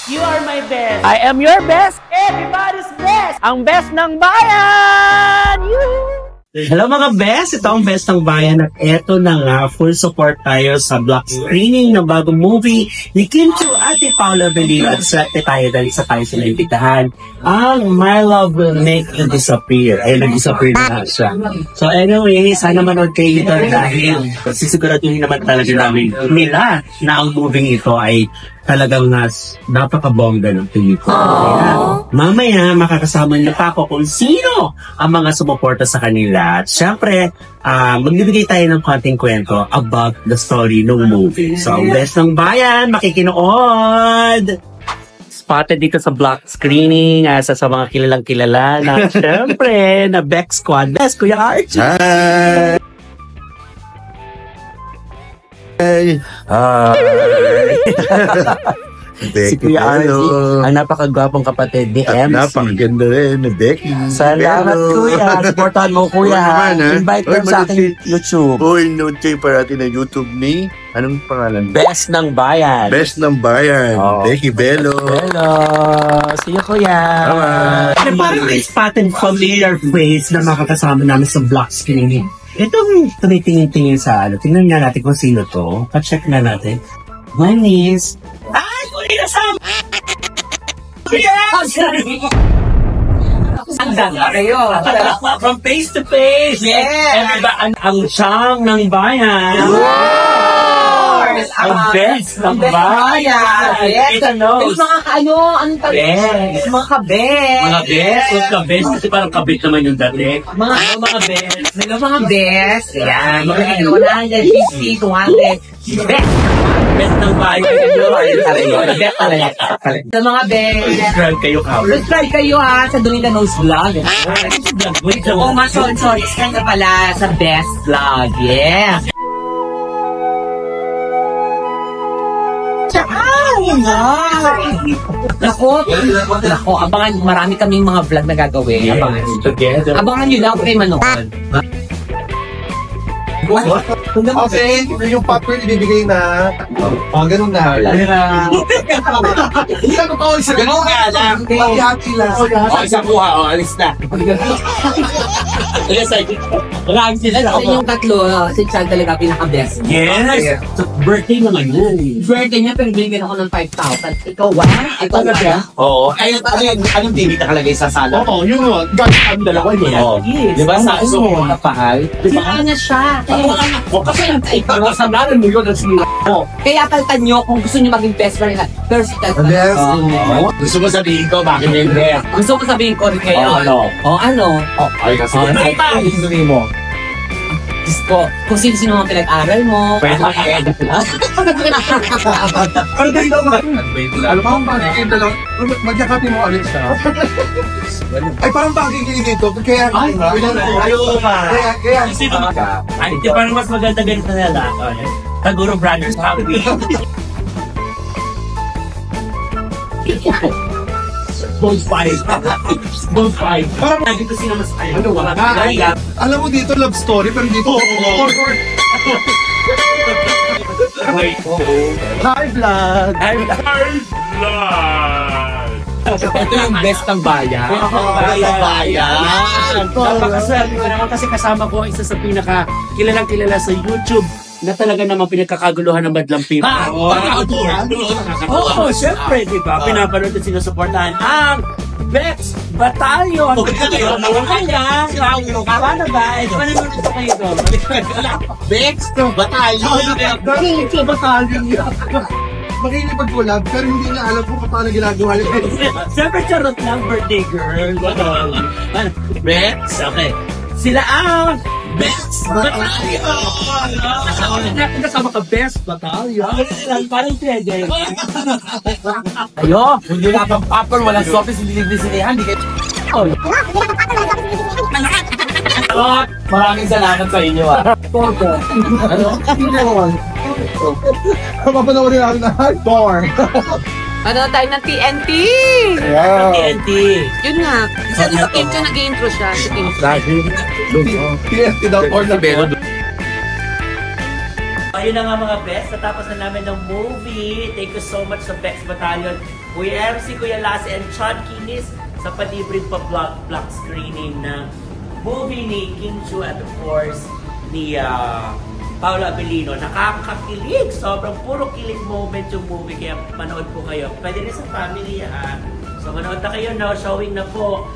You are my best. I am your best. Everybody's best. Ang best ng bayan. Hello mga best! Ito ang best ng bayan at eto na nga, full support tayo sa block screening ng bagong movie ni Kim Chiu at ni Paula Belino at swerte tayo dahil sa tayo sila imbitahan. Ang My Love Will Make You Disappear. Ay, nag-disappear na siya. So anyway, sana manood kayo ito dahil sisiguraduhin naman talaga namin nila na ang movie ito ay talagang napakabongga ng pelikula. Kaya mamaya makakasama niyo pa ako kung sino ang mga sumuporta sa kanila. At syempre, magbibigay tayo ng konting kwento about the story ng movie. So, ang best ng bayan, makikinood! Spotted dito sa block screening, sa mga kilalang kilala na syempre, na Beck Squad. Best, Kuya Archie! Hi! Hey! Si Kuya Archie, ang napakagwapong kapatid ni MC. Napakaganda rin ni Becky. Salamat, Kuya. Supportahan mo, Kuya. Invite mo sa aking YouTube. Uy, nood kayo parati na YouTube ni, anong pangalan? Best ng Bayan. Best ng Bayan. Becky Bello. Hello. See you, Kuya. Bye-bye. Parang may spotted familiar face na makakasama namin sa block screening. Itong tumitingin-tingin sa tingnan nga natin kung sino to. Pa-check na natin. One is... Ay! Kuya Sam! Yes! Ang danga kayo. From face to face. Yes! Ang siyang ng bayan. Ang best ng bayan. Yes! Mga anong tawag? Mga kabes. Mga best. Mga kabes. Kasi parang kabit naman yung dati. Mga best. Mga best. Yan. Mga 150, 200. Best. Best ng bayan. Best talaga. Sa mga best. Subscribe kayo, Kao. Subscribe kayo sa Donita Knows Vlog. Oh, sorry. Scan ka pala sa Best Vlog. Yes. Nako, abangan, marami kaming mga vlog na gagawin. Abangan nyo lang kay Manood. Okay, yung popcorn ibibigay na. Ganun na. Hindi ka ko isa ganun nga lang. Hati-hati lang. Isa kuha, alis na. Marami sila. Sa inyong tatlo, si Chad talaga pinaka-best. Yes! So, birthday na ngayon. Birthday niya, pero binigyan ako ng 5,000. Ikaw, Ikaw na siya? Oo. Anong TV nakalagay sa sala? Oo, yun o. Gamit ang dalawa niya. Di ba sa napahal? Sira na siya. Kasi kasalanan mo yun ang sila mo. Kaya palitan nyo kung gusto nyo maging best friend. First, Gusto mo sabihin ko, bakit hindi? gusto ko sabihin ko rin kayo. Ano? Ay, kasi sabihin mo. Kung sino-sino mga pinag-aral mo. Pwede ka Alam mo, bakit lang? Magyakapin mo alis na. Ay, parang bakit dito? Kaya, ayaw pa. Kaya, Ay, di parang mas maganda ganito na lang. Taguro Brothers Happy. Both five. Parang nandito sila mas ayaw. alam mo dito, love story, pero dito, Hi, vlog! Ito yung best ng bayan. Napakaswerte ko naman kasi kasama ko isa sa pinaka-kilalang-kilala sa YouTube na talaga naman pinagkakaguluhan ng madlang people. Oo, syempre, di ba? Pinapanood at sinusuportahan ang Bex Batalyon. Paano ba? Manunod ito kayo doon. Bex Batalyon. Makikipag-collab, pero hindi niya alam kung paano ginagawa niya. Siyempre, charot lang, birthday girl. Bex, okay. Sila ang Best Batalyon! Kasama ka Best Batalyon? Parang pwede. Ayo, hindi na pang popcorn, walang sopis, hindi sinihan, hindi kayo. Maraming salamat sa inyo Mapanoorin natin na hardcore. Ano tayo ng TNT? TNT. Yun nga. Isa na sa Kim Chiu, nag-intro siya. Si Kim Chiu. TNT daw or na Belo. Ayun na nga mga best, natapos na namin ng movie. Thank you so much sa Bex Battalion, Kuya MC, Kuya Lassie, and Chad Kinis sa palibreng pa-block screening ng movie ni Kim Chu at of course ni Paolo Abilino. Nakakakilig, sobrang puro kilig moment yung movie, kaya manood po kayo. Pwede rin sa family So manood na kayo now, showing na po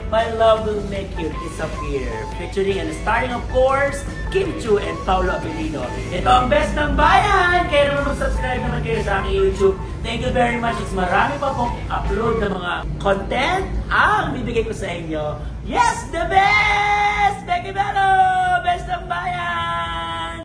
My Love Will Make You Disappear, featuring and starring of course Kim Chu and Paolo Abilino. Ito ang best ng bayan! Kaya naman mag-subscribe naman kayo sa aking YouTube. Thank you very much. It's marami pa pong upload ng mga content ang bibigay ko sa inyo. Yes, the best! Becky Bello! Best ng bayan!